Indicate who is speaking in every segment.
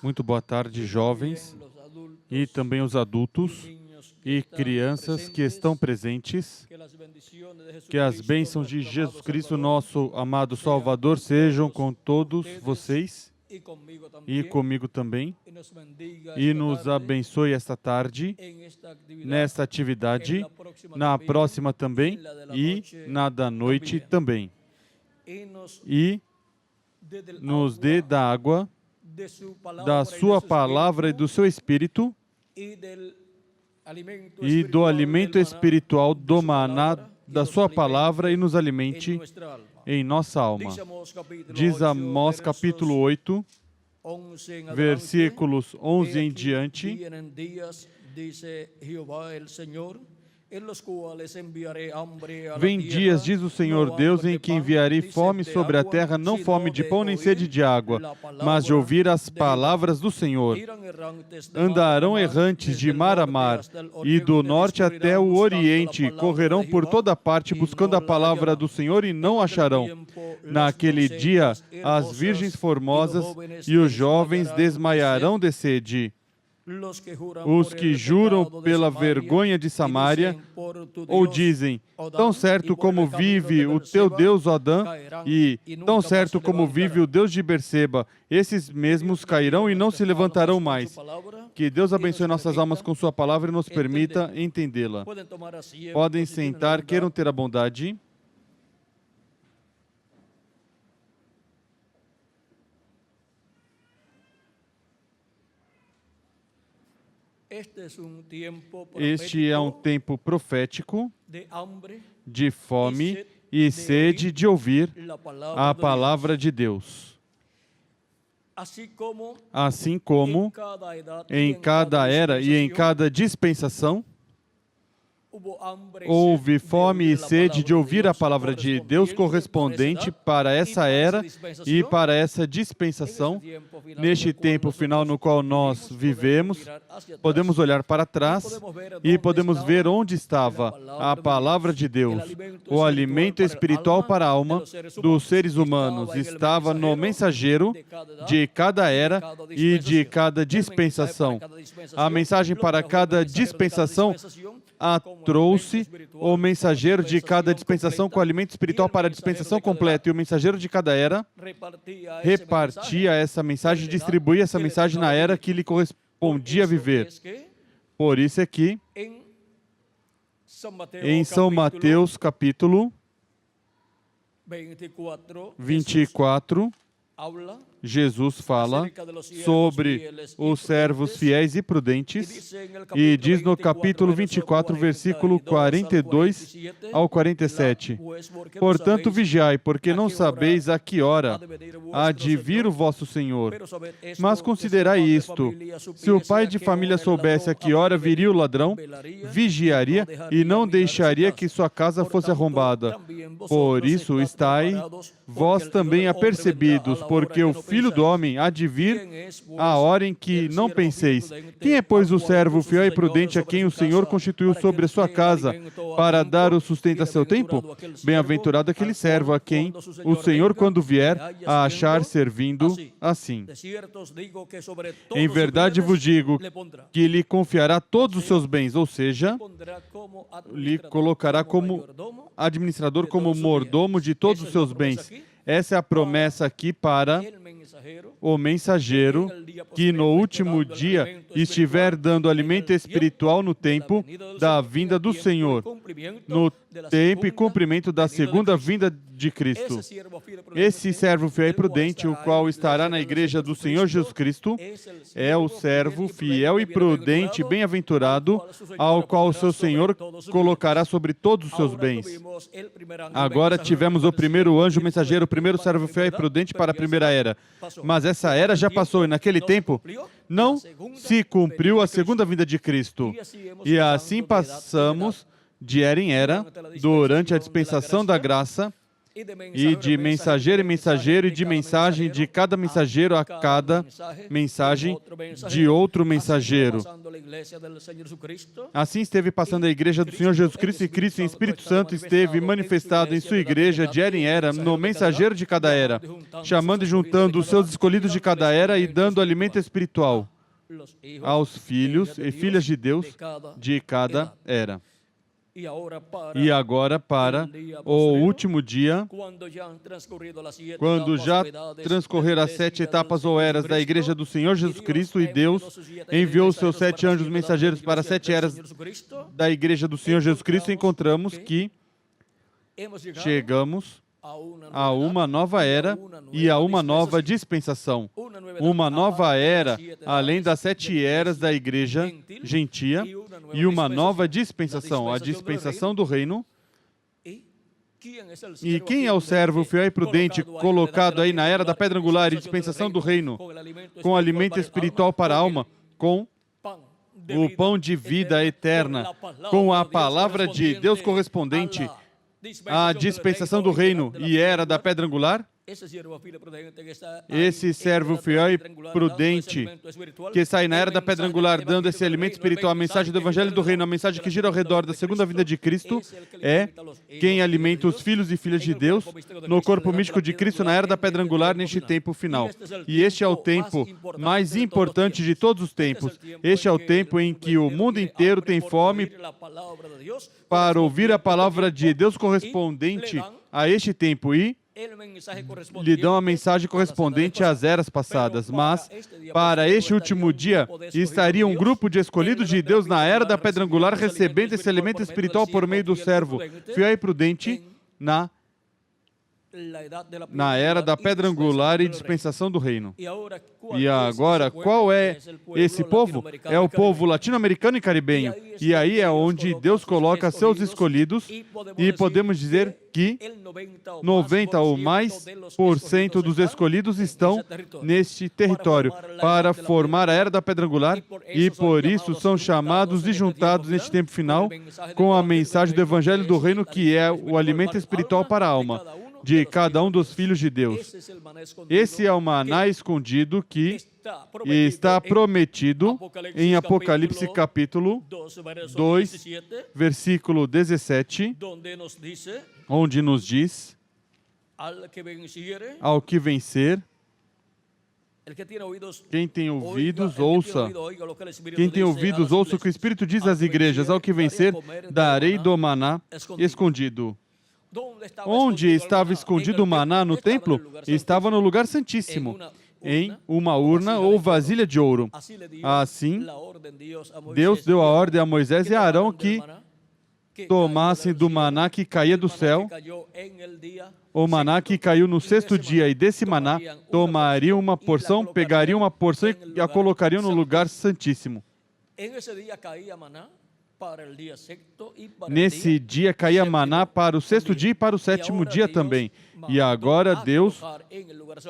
Speaker 1: Muito boa tarde, jovens, e também os adultos e crianças que estão presentes. Que as bênçãos de Jesus Cristo, nosso amado Salvador, sejam com todos vocês e comigo também, e nos abençoe esta tarde, nesta atividade, na próxima também e na da noite também. E nos dê da água, da sua palavra e do seu Espírito, e do alimento espiritual do maná da sua palavra, e nos alimente em nossa alma. Diz Amós capítulo 8, versículos 11 em diante. Vem dias, diz o Senhor Deus, em que enviarei fome sobre a terra, não fome de pão nem sede de água, mas de ouvir as palavras do Senhor. Andarão errantes de mar a mar, e do norte até o oriente, correrão por toda parte buscando a palavra do Senhor e não acharão. Naquele dia, as virgens formosas e os jovens desmaiarão de sede. Os que juram pela vergonha de Samaria, ou dizem, tão certo como vive o teu Deus, Adã, e tão certo como vive o Deus de Berseba, esses mesmos cairão e não se levantarão mais. Que Deus abençoe nossas almas com sua palavra e nos permita entendê-la. Podem sentar, queiram ter a bondade. Este é um tempo profético de fome e sede de ouvir a palavra de Deus. Assim como em cada era e em cada dispensação, houve fome e sede de ouvir a palavra de Deus correspondente para essa era e para essa dispensação. Neste tempo final no qual nós vivemos, podemos olhar para trás e podemos ver onde estava a palavra de Deus. O alimento espiritual para a alma dos seres humanos estava no mensageiro de cada era e de cada dispensação. A mensagem para cada dispensação trouxe o mensageiro de cada dispensação com o alimento espiritual para a dispensação completa, e o mensageiro de cada era repartia essa mensagem e distribuía essa mensagem na era que lhe correspondia viver. Por isso é que em São Mateus capítulo 24, Jesus fala sobre os servos fiéis e prudentes, e diz no capítulo 24, versículo 42 ao 47, portanto vigiai, porque não sabeis a que hora há de vir o vosso Senhor. Mas considerai isto, se o pai de família soubesse a que hora viria o ladrão, vigiaria e não deixaria que sua casa fosse arrombada. Por isso estai vós também apercebidos, porque o Filho do Homem há de vir a hora em que não penseis. Quem é, pois, o servo fiel e prudente a quem o Senhor constituiu sobre a sua casa para dar o sustento a seu tempo? Bem-aventurado aquele servo a quem o Senhor, quando vier, a achar servindo assim. Em verdade vos digo que lhe confiará todos os seus bens, ou seja, lhe colocará como administrador, como mordomo de todos os seus bens. Essa é a promessa aqui para o mensageiro que no último dia estiver dando alimento espiritual no tempo da vinda do Senhor, no tempo e cumprimento da segunda vinda de Cristo. Esse servo fiel e prudente, o qual estará na igreja do Senhor Jesus Cristo, é o servo fiel e prudente, bem-aventurado, ao qual o seu Senhor colocará sobre todos os seus bens. Agora tivemos o primeiro anjo mensageiro, o primeiro servo fiel e prudente para a primeira era. Mas essa era já passou, e naquele tempo não se cumpriu a segunda vinda de Cristo. E assim passamos de era em era, durante a dispensação da graça, e de mensageiro em mensageiro, e de mensagem de cada mensageiro a cada mensagem de outro mensageiro. Assim esteve passando a igreja do Senhor Jesus Cristo, e Cristo em Espírito Santo esteve manifestado em sua igreja de era em era, no mensageiro de cada era, chamando e juntando os seus escolhidos de cada era e dando alimento espiritual aos filhos e filhas de Deus de cada era. E agora, para o último dia, quando já transcorreram as 7 etapas ou eras da Igreja do Senhor Jesus Cristo, e Deus enviou os seus 7 anjos mensageiros para as 7 eras da Igreja do Senhor Jesus Cristo, encontramos que chegamos a uma nova era e a uma nova dispensação. Uma nova era, além das 7 eras da igreja gentia, e uma nova dispensação, a dispensação do reino. E quem é o servo fiel e prudente colocado aí na era da pedra angular e dispensação do reino, com alimento espiritual para a alma, com o pão de vida eterna, com a palavra de Deus correspondente à dispensação do reino e era da pedra angular? Esse servo fiel e prudente que sai na era da pedra angular dando esse alimento espiritual, a mensagem do Evangelho do Reino, a mensagem que gira ao redor da segunda vinda de Cristo, é quem alimenta os filhos e filhas de Deus no corpo místico de Cristo na era da pedra angular neste tempo final. E este é o tempo mais importante de todos os tempos. Este é o tempo em que o mundo inteiro tem fome para ouvir a palavra de Deus correspondente a este tempo e lhe dão a mensagem correspondente às eras passadas. Mas, para este último dia, estaria um grupo de escolhidos de Deus na era da pedra angular recebendo esse alimento espiritual por meio do servo fiel e prudente na era da pedra angular e dispensação do reino. E agora, qual é esse povo? É o povo latino-americano e caribenho. E aí é onde Deus coloca seus escolhidos, e podemos dizer que 90 ou mais % dos escolhidos estão neste território para formar a era da pedra angular, e por isso são chamados e juntados neste tempo final com a mensagem do Evangelho do Reino, que é o alimento espiritual para a alma de cada um dos filhos de Deus. Esse é o maná escondido que está prometido em Apocalipse capítulo 2, versículo 17, onde nos diz: ao que vencer, quem tem ouvidos, ouça. Quem tem ouvidos, ouça o que o Espírito diz às igrejas. Ao que vencer, darei do maná escondido. Onde estava escondido o maná no templo? Estava no lugar santíssimo, em uma urna ou vasilha de ouro. Assim, Deus deu a ordem a Moisés e a Arão que tomassem do maná que caía do céu, o maná que caiu no 6º dia, e desse maná tomariam uma porção, pegariam uma porção e a colocariam no lugar santíssimo. Nesse dia caía maná para o 6º dia e para o 7º dia também. E agora Deus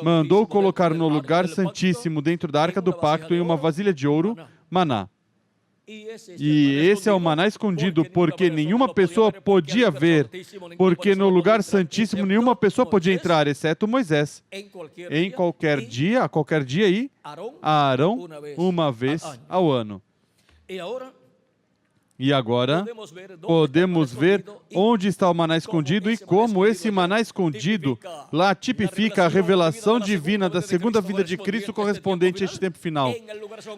Speaker 1: mandou colocar no lugar santíssimo, dentro da arca do pacto, em uma vasilha de ouro, maná. E esse é o maná escondido, porque nenhuma pessoa podia ver, porque no lugar santíssimo nenhuma pessoa podia entrar, exceto Moisés. Em qualquer dia, a qualquer dia, e Arão uma vez ao ano. E agora podemos ver onde está o maná escondido e como esse maná escondido lá tipifica a revelação divina da segunda vinda de Cristo correspondente a este tempo final.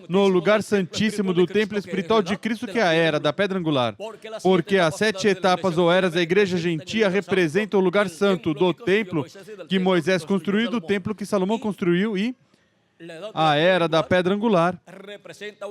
Speaker 1: No lugar santíssimo do templo espiritual de Cristo, que é a era da pedra angular. Porque as 7 etapas ou eras da igreja gentia representam o lugar santo do templo que Moisés construiu e do templo que Salomão construiu, e a era da pedra angular representa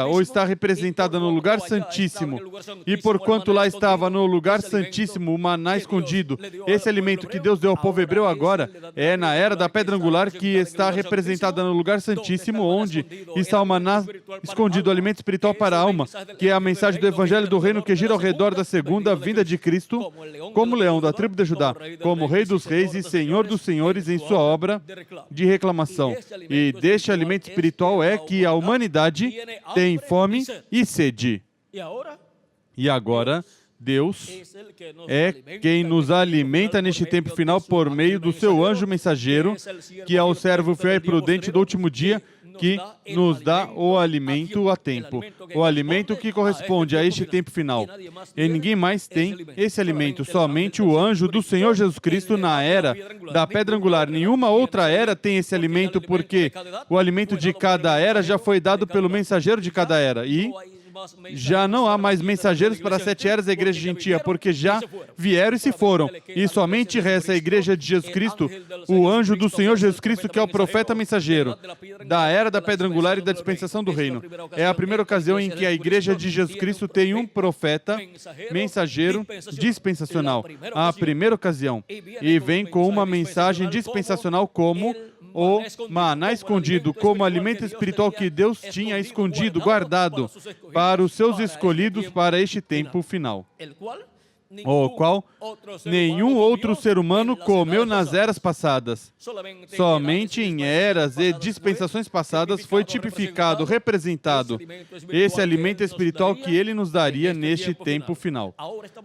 Speaker 1: ou está representada no lugar santíssimo. E porquanto lá estava no lugar santíssimo o maná escondido, esse alimento que Deus deu ao povo hebreu agora é na era da pedra angular que está representada no lugar santíssimo, onde está o maná escondido, o alimento espiritual para a alma, que é a mensagem do Evangelho do Reino que gira ao redor da segunda vinda de Cristo, como leão da tribo de Judá, como Rei dos Reis e Senhor dos Senhores em sua obra de reclamação. E deste alimento espiritual é que a humanidade tem fome e sede. E agora, Deus é quem nos alimenta neste tempo final por meio do seu anjo mensageiro, que é o servo fiel e prudente do último dia, que nos dá o alimento a tempo. O alimento que corresponde a este tempo final. E ninguém mais tem esse alimento, somente o anjo do Senhor Jesus Cristo na era da pedra angular. Nenhuma outra era tem esse alimento, porque o alimento de cada era já foi dado pelo mensageiro de cada era. E já não há mais mensageiros para as 7 eras da igreja gentia, porque já vieram e se foram. E somente resta a igreja de Jesus Cristo, o anjo do Senhor Jesus Cristo, que é o profeta mensageiro da era da pedra angular e da dispensação do reino. É a primeira ocasião em que a igreja de Jesus Cristo tem um profeta mensageiro dispensacional. A primeira ocasião. E vem com uma mensagem dispensacional como o maná escondido, como alimento espiritual que Deus tinha escondido, guardado para os seus escolhidos para este tempo final, o qual nenhum outro ser humano comeu nas eras passadas. Somente em eras e dispensações passadas foi tipificado, representado esse alimento espiritual que Ele nos daria neste tempo final.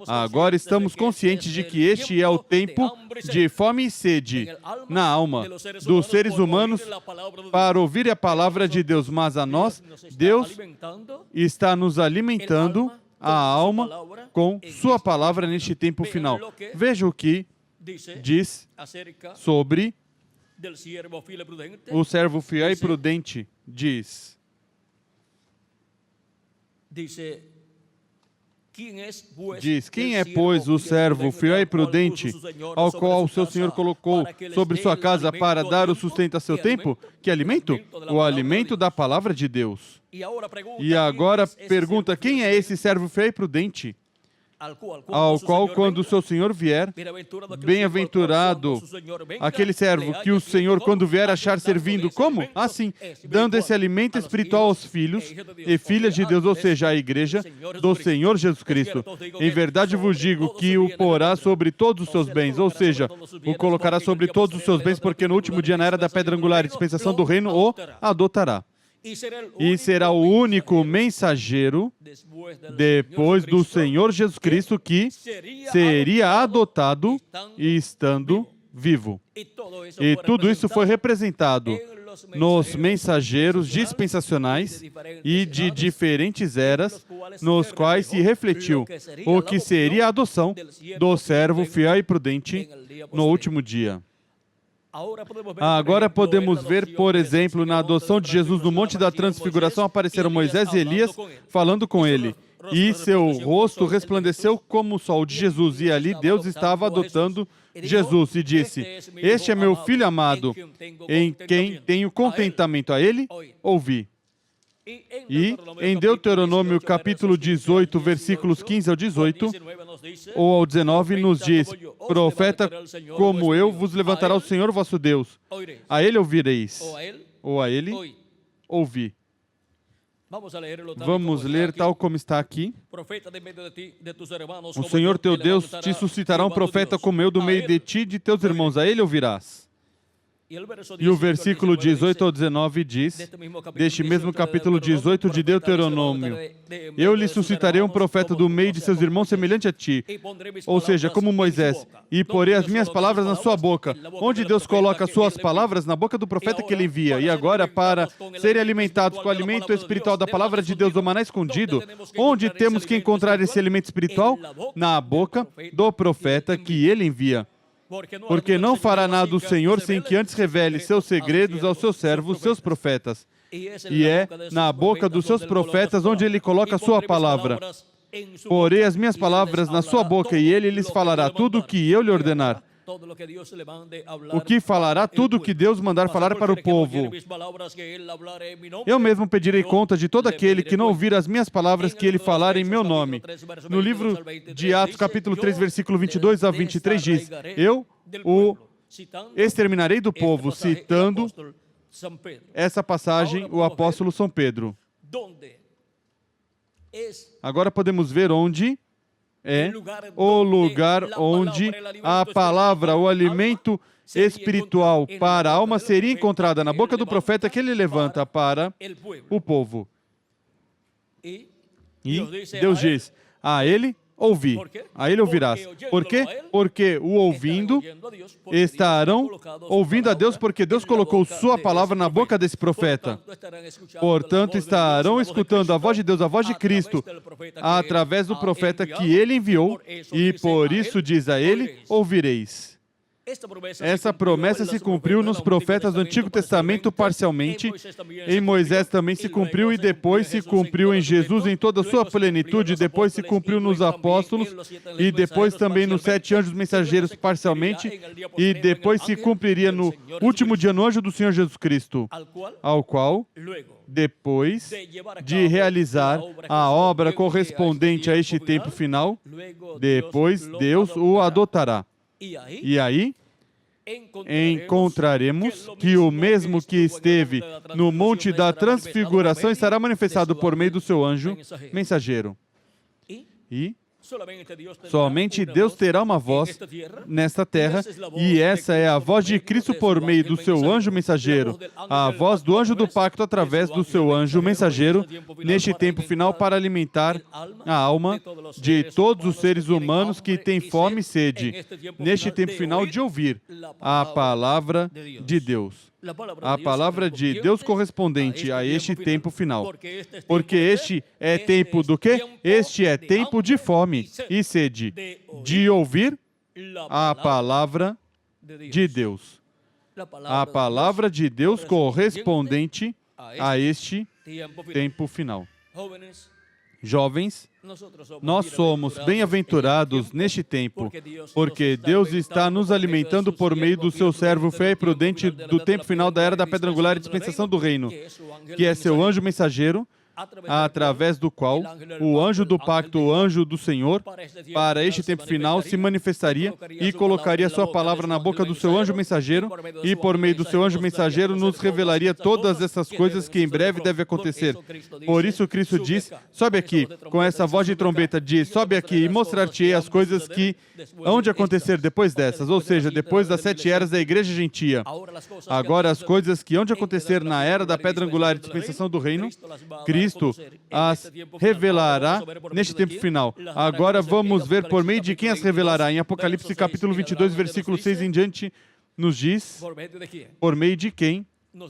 Speaker 1: Agora estamos conscientes de que este é o tempo de fome e sede na alma dos seres humanos para ouvir a palavra de Deus, mas a nós, Deus está nos alimentando a alma com sua palavra neste tempo final. Veja o que diz sobre o servo fiel e prudente. Diz: quem é, pois, o servo fiel e prudente, ao qual o seu Senhor colocou sobre sua casa para dar o sustento a seu tempo? Que alimento? O alimento da palavra de Deus. E agora pergunta, quem é esse servo fiel e prudente? Ao qual, quando o seu Senhor vier, bem-aventurado aquele servo que o Senhor, quando vier, achar servindo. Como? Assim, dando esse alimento espiritual aos filhos e filhas de Deus, ou seja, à igreja do Senhor Jesus Cristo. Em verdade vos digo que o porá sobre todos os seus bens, ou seja, o colocará sobre todos os seus bens, porque no último dia, na era da pedra angular e dispensação do reino, o adotará. E será o único mensageiro depois do Senhor Jesus Cristo que seria adotado e estando vivo. E tudo isso foi representado nos mensageiros dispensacionais e de diferentes eras, nos quais se refletiu o que seria a adoção do servo fiel e prudente no último dia. Agora podemos ver, por exemplo, na adoção de Jesus no Monte da Transfiguração, apareceram Moisés e Elias falando com ele. E seu rosto resplandeceu como o sol de Jesus. E ali Deus estava adotando Jesus e disse: este é meu filho amado, em quem tenho contentamento. A ele ouvi. E em Deuteronômio capítulo 18, versículos 15 ao 18, ou ao 19, nos diz: profeta como eu vos levantará o Senhor vosso Deus. A ele ouvireis, ou a ele ouvi. Vamos ler tal como está aqui. O Senhor teu Deus te suscitará um profeta como eu do meio de ti e de teus irmãos. A ele ouvirás. E o versículo 18 ao 19 diz, deste mesmo capítulo 18 de Deuteronômio: eu lhe suscitarei um profeta do meio de seus irmãos semelhante a ti, ou seja, como Moisés, e porei as minhas palavras na sua boca. Onde Deus coloca as suas palavras? Na boca do profeta que ele envia. E agora, para serem alimentados com o alimento espiritual da palavra de Deus, o maná escondido, onde temos que encontrar esse alimento espiritual? Na boca do profeta que ele envia. Porque não fará nada o Senhor sem que antes revele seus segredos aos seus servos, seus profetas. E é na boca dos seus profetas onde ele coloca a sua palavra. Porei as minhas palavras na sua boca e ele lhes falará tudo o que eu lhe ordenar. O que falará tudo o que Deus mandar falar para o povo. Eu mesmo pedirei conta de todo aquele que não ouvir as minhas palavras que ele falar em meu nome. No livro de Atos, capítulo 3, versículo 22 a 23, diz: eu o exterminarei do povo, citando essa passagem o apóstolo São Pedro. Agora podemos ver onde é o lugar onde a palavra, o alimento espiritual para a alma seria encontrada, na boca do profeta que ele levanta para o povo. E Deus diz: a ele ouvi. A ele ouvirás. Por quê? Porque o ouvindo estarão ouvindo a Deus, porque Deus colocou sua palavra na boca desse profeta. Portanto, estarão escutando a voz de Deus, a voz de Cristo, através do profeta que ele enviou, e por isso diz a ele, ouvireis. Essa promessa se cumpriu nos profetas do Antigo Testamento parcialmente, em Moisés também se cumpriu e depois se cumpriu em Jesus em toda a sua plenitude, depois se cumpriu nos apóstolos e depois também nos 7 anjos mensageiros parcialmente e depois se cumpriria no último dia no anjo do Senhor Jesus Cristo, ao qual, depois de realizar a obra correspondente a este tempo final, depois Deus o adotará. E aí, encontraremos que o mesmo que esteve no Monte da Transfiguração estará manifestado por meio do seu anjo mensageiro. E somente Deus terá uma voz nesta terra, e essa é a voz de Cristo por meio do seu anjo mensageiro, a voz do anjo do pacto através do seu anjo mensageiro, neste tempo final para alimentar a alma de todos os seres humanos que têm fome e sede, neste tempo final de ouvir a palavra de Deus. A palavra de Deus correspondente a este tempo final. Porque este é tempo do quê? Este é tempo de fome e sede, de ouvir a palavra de Deus. A palavra de Deus correspondente a este tempo final. Jovens, nós somos bem-aventurados neste tempo, porque Deus está nos alimentando por meio do seu servo fiel e prudente do tempo final da era da pedra angular e dispensação do reino, que é seu anjo mensageiro, através do qual o anjo do pacto, o anjo do Senhor, para este tempo final se manifestaria e colocaria sua palavra na boca do seu anjo mensageiro e por meio do seu anjo mensageiro nos revelaria todas essas coisas que em breve devem acontecer. Por isso Cristo diz, sobe aqui, com essa voz de trombeta diz, sobe aqui e mostrar-te-ei as coisas que hão de acontecer depois dessas, ou seja, depois das 7 eras da igreja gentia. Agora as coisas que hão de acontecer na era da pedra angular e dispensação do reino, Cristo as revelará neste tempo final. Agora vamos ver por meio de quem as revelará. Em Apocalipse capítulo 22, versículo 6 em diante, nos diz por meio de quem nos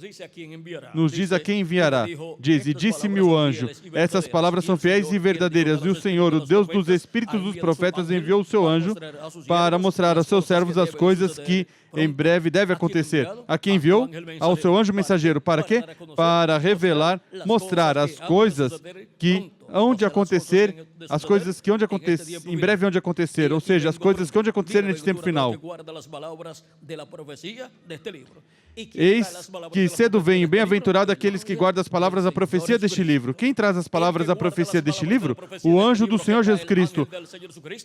Speaker 1: diz a quem enviará. Diz, e disse-me o anjo, essas palavras são fiéis e verdadeiras, e o Senhor, o Deus dos espíritos dos profetas, enviou o seu anjo para mostrar aos seus servos as coisas que em breve devem acontecer. A quem enviou? Ao seu anjo mensageiro. Para quê? Para revelar, mostrar as coisas que hão de acontecer, as coisas que hão de acontecer, em breve hão de acontecer, ou seja, as coisas que hão de acontecer neste tempo final. Eis que cedo venho, bem-aventurado aqueles que guardam as palavras da profecia deste livro. Quem traz as palavras da profecia deste livro? O anjo do Senhor Jesus Cristo.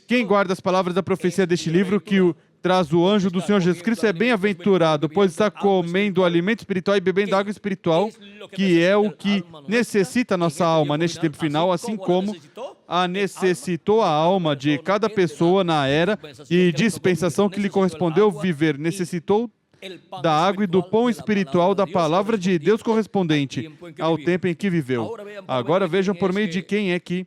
Speaker 1: Quem guarda as palavras da profecia deste livro, que traz o anjo do Senhor Jesus Cristo, é bem-aventurado, pois está comendo alimento espiritual e bebendo água espiritual, que é o que necessita a nossa alma neste tempo final, assim como a necessitou a alma de cada pessoa na era e dispensação que lhe correspondeu viver. Necessitou da água e do pão espiritual da palavra de Deus correspondente ao tempo em que viveu. Agora vejam por meio de quem é que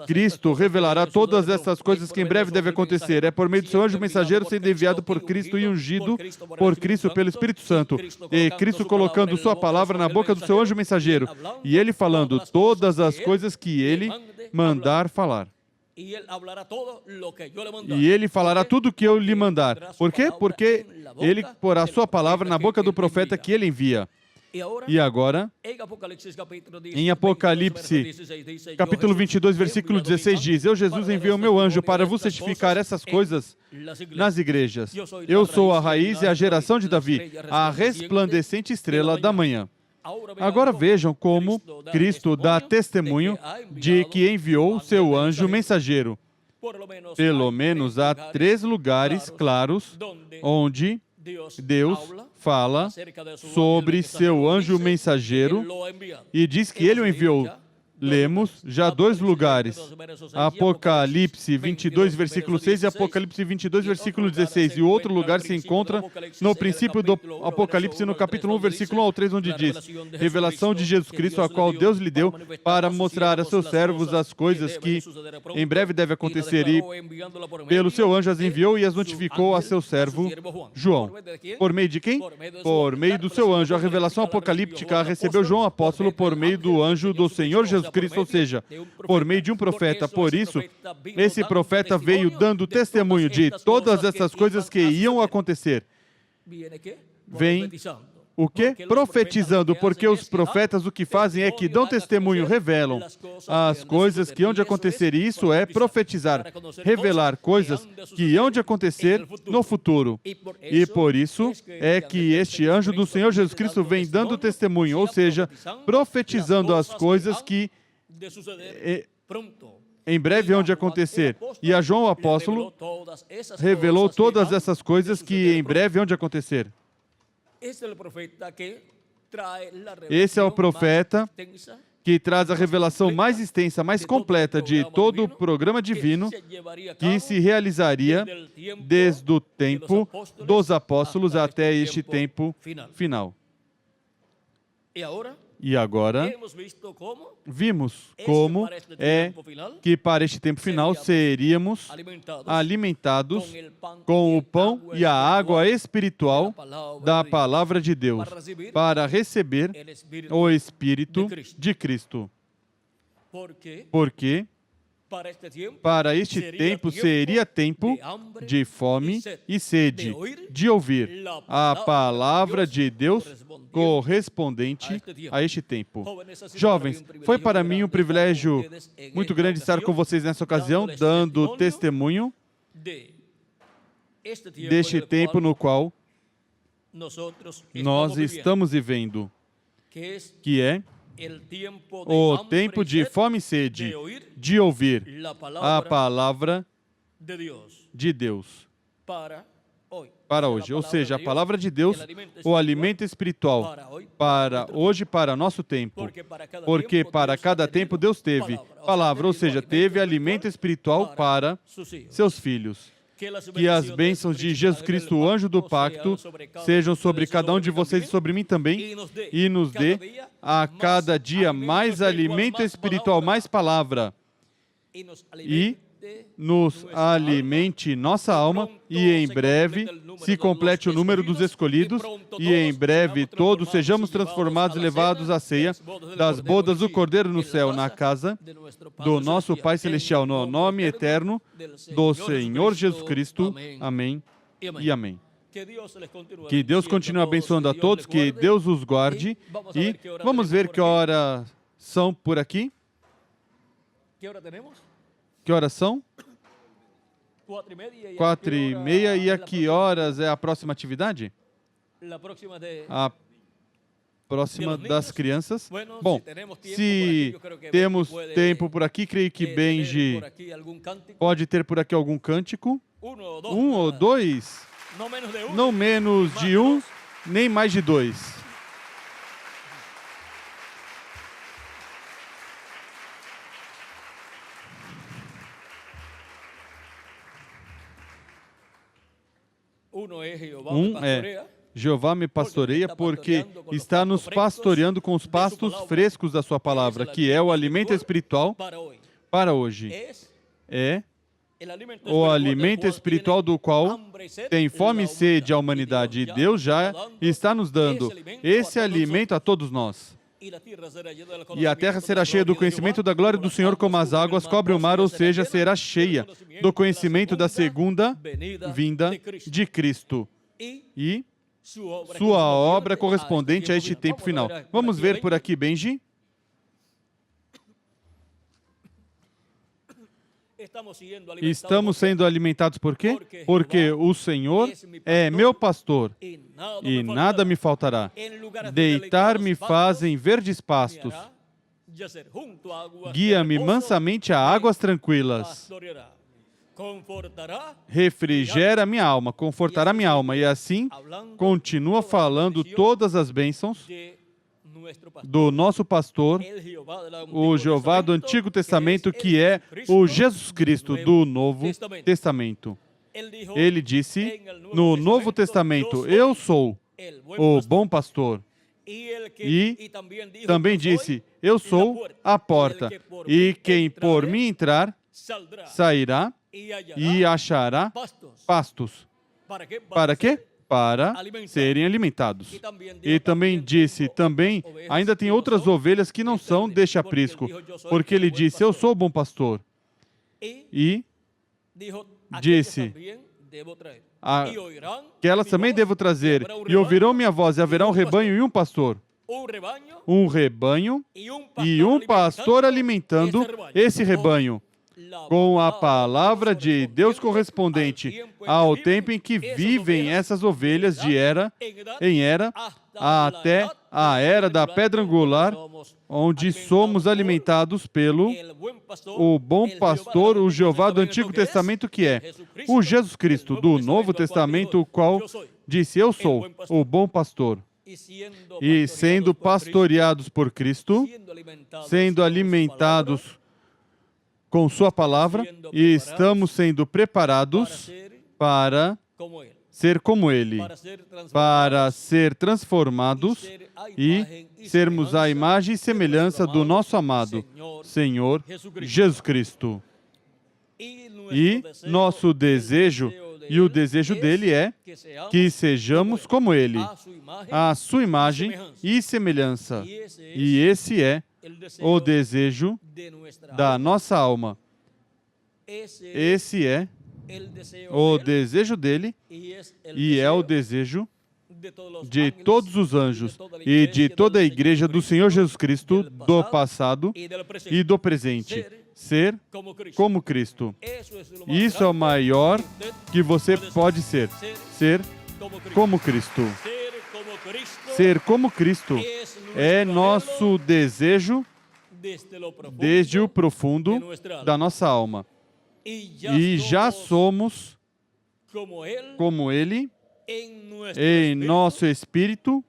Speaker 1: Cristo revelará todas essas coisas que em breve devem acontecer. É por meio do seu anjo mensageiro sendo enviado por Cristo e ungido por Cristo pelo Espírito Santo. E Cristo colocando sua palavra na boca do seu anjo mensageiro. E ele falando todas as coisas que ele mandar falar. E ele falará tudo o que eu lhe mandar. Por quê? Porque ele porá sua palavra na boca do profeta que ele envia. E agora, em Apocalipse, capítulo 22, versículo 16, diz, eu, Jesus, envio o meu anjo para vos certificar essas coisas nas igrejas. Eu sou a raiz e a geração de Davi, a resplandecente estrela da manhã. Agora vejam como Cristo dá testemunho de que enviou seu anjo mensageiro. Pelo menos há 3 lugares claros onde Deus fala sobre seu anjo mensageiro e diz que ele o enviou. lemos já dois lugares, Apocalipse 22, versículo 6 e Apocalipse 22, versículo 16. E o outro lugar se encontra no princípio do Apocalipse, no capítulo 1, versículo 1 ao 3, onde diz: revelação de Jesus Cristo, a qual Deus lhe deu para mostrar a seus servos as coisas que em breve devem acontecer, e pelo seu anjo as enviou e as notificou a seu servo João. Por meio de quem? Por meio do seu anjo. A revelação apocalíptica recebeu João apóstolo por meio do anjo do Senhor Jesus Cristo, ou seja, por meio de um profeta. Por isso, esse profeta veio dando testemunho de todas essas coisas que iam acontecer. Vem o quê? Profetizando, porque os profetas o que fazem é que dão testemunho, revelam as coisas que hão de acontecer. E isso é profetizar, revelar coisas que hão de acontecer no futuro. E por isso é que este anjo do Senhor Jesus Cristo vem dando testemunho, ou seja, profetizando as coisas que em breve hão de acontecer. E a João o apóstolo revelou todas essas coisas que em breve hão de acontecer. Esse é o profeta que traz a revelação mais extensa, mais completa de todo o programa divino que se realizaria desde o tempo dos apóstolos até este tempo final. E agora, vimos como é que para este tempo final seríamos alimentados com o pão e a água espiritual da palavra de Deus, para receber o Espírito de Cristo. Porque para este tempo seria tempo de fome e sede, de ouvir a palavra de Deus correspondente a este tempo. Jovens, foi para mim um privilégio muito grande estar com vocês nessa ocasião, dando testemunho deste tempo no qual nós estamos vivendo, que é o tempo de fome e sede, de ouvir a palavra de Deus para hoje. Ou seja, a palavra de Deus, o alimento espiritual para hoje, para nosso tempo. Porque para cada tempo Deus teve palavra, ou seja, teve alimento espiritual para seus filhos. Que as bênçãos de Jesus Cristo, o anjo do pacto, sejam sobre cada um de vocês e sobre mim também, e nos dê a cada dia mais alimento espiritual, mais palavra, e nos alimente nossa alma, e em breve se complete o número dos escolhidos, e em breve todos sejamos transformados e levados à ceia das bodas do Cordeiro no céu, na casa do nosso Pai Celestial, no nome eterno do Senhor Jesus Cristo. Amém e amém. Que Deus continue abençoando a todos, que Deus os guarde, e vamos ver que horas são por aqui. Que horas são? 4:30. E a que horas é a próxima atividade? A próxima das crianças. Bom, se temos tempo por aqui, creio que Benji pode ter por aqui algum cântico. Um ou dois? Não menos de um, nem mais de dois. Um é Jeová me pastoreia, porque está nos pastoreando com os pastos frescos da sua palavra, que é o alimento espiritual para hoje. É o alimento espiritual do qual tem fome e sede a humanidade, e Deus já está nos dando esse alimento a todos nós. E a terra será cheia do conhecimento da glória do Senhor, como as águas cobrem o mar, ou seja, será cheia do conhecimento da segunda vinda de Cristo e sua obra correspondente a este tempo final. Vamos ver por aqui, Benji. Estamos sendo alimentados por quê? Porque o Senhor é meu pastor e nada me faltará. Deitar-me faz em verdes pastos. Guia-me mansamente a águas tranquilas. Refrigera minha alma, confortará minha alma. E assim continua falando todas as bênçãos do nosso pastor, o Jeová do Antigo Testamento, que é o Jesus Cristo do Novo Testamento. Ele disse no Novo Testamento: eu sou o bom pastor. E também disse: eu sou a porta, e quem por mim entrar, sairá e achará pastos. Para quê? Para serem alimentados. E também disse, ainda tem outras ovelhas que não são deste aprisco, porque ele disse: eu sou o bom pastor. E disse que elas também devo trazer, e ouvirão minha voz, e haverá um rebanho e um pastor. Um rebanho e um pastor alimentando esse rebanho com a palavra de Deus correspondente ao tempo em que vivem essas ovelhas de era em era, até a era da pedra angular, onde somos alimentados pelo o bom pastor, o Jeová do Antigo Testamento, que é o Jesus Cristo do Novo Testamento, o qual disse: eu sou o bom pastor. E sendo pastoreados por Cristo, sendo alimentados com sua palavra, e estamos sendo preparados para ser como Ele, para ser transformados e sermos a imagem e semelhança do nosso amado Senhor Jesus Cristo. E nosso desejo, e o desejo dele é que sejamos como Ele, a sua imagem e semelhança. E esse é o desejo da nossa alma. Esse é o desejo dele e é o desejo de todos os anjos e de toda a igreja do Senhor Jesus Cristo, do passado e do presente. Ser como Cristo. Isso é o maior que você pode ser. Ser como Cristo. Ser como Cristo é nosso desejo desde o profundo da nossa alma. E já somos como Ele em nosso espírito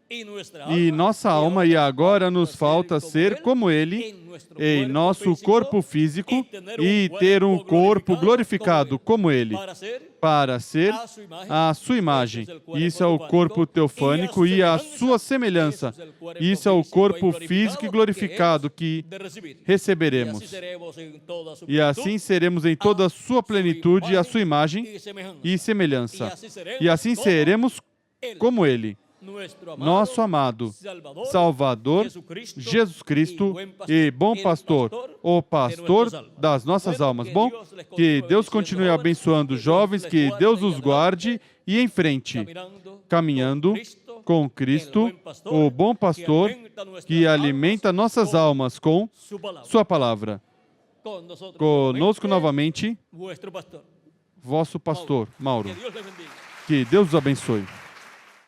Speaker 1: e nossa alma, e agora nos falta ser como Ele em nosso corpo físico e ter um corpo glorificado como Ele, para ser a sua imagem. Isso é o corpo teofânico e a sua semelhança. Isso é o corpo físico e glorificado que receberemos. E assim seremos em toda a sua plenitude, a sua imagem e semelhança. E assim seremos como Ele, nosso amado Salvador, Jesus Cristo e bom pastor, o pastor das nossas almas. Bom, que Deus continue abençoando os jovens, que Deus os guarde e em frente, caminhando com Cristo, o bom pastor, que alimenta nossas almas com sua palavra. Conosco novamente, vosso pastor, Mauro. Que Deus os abençoe.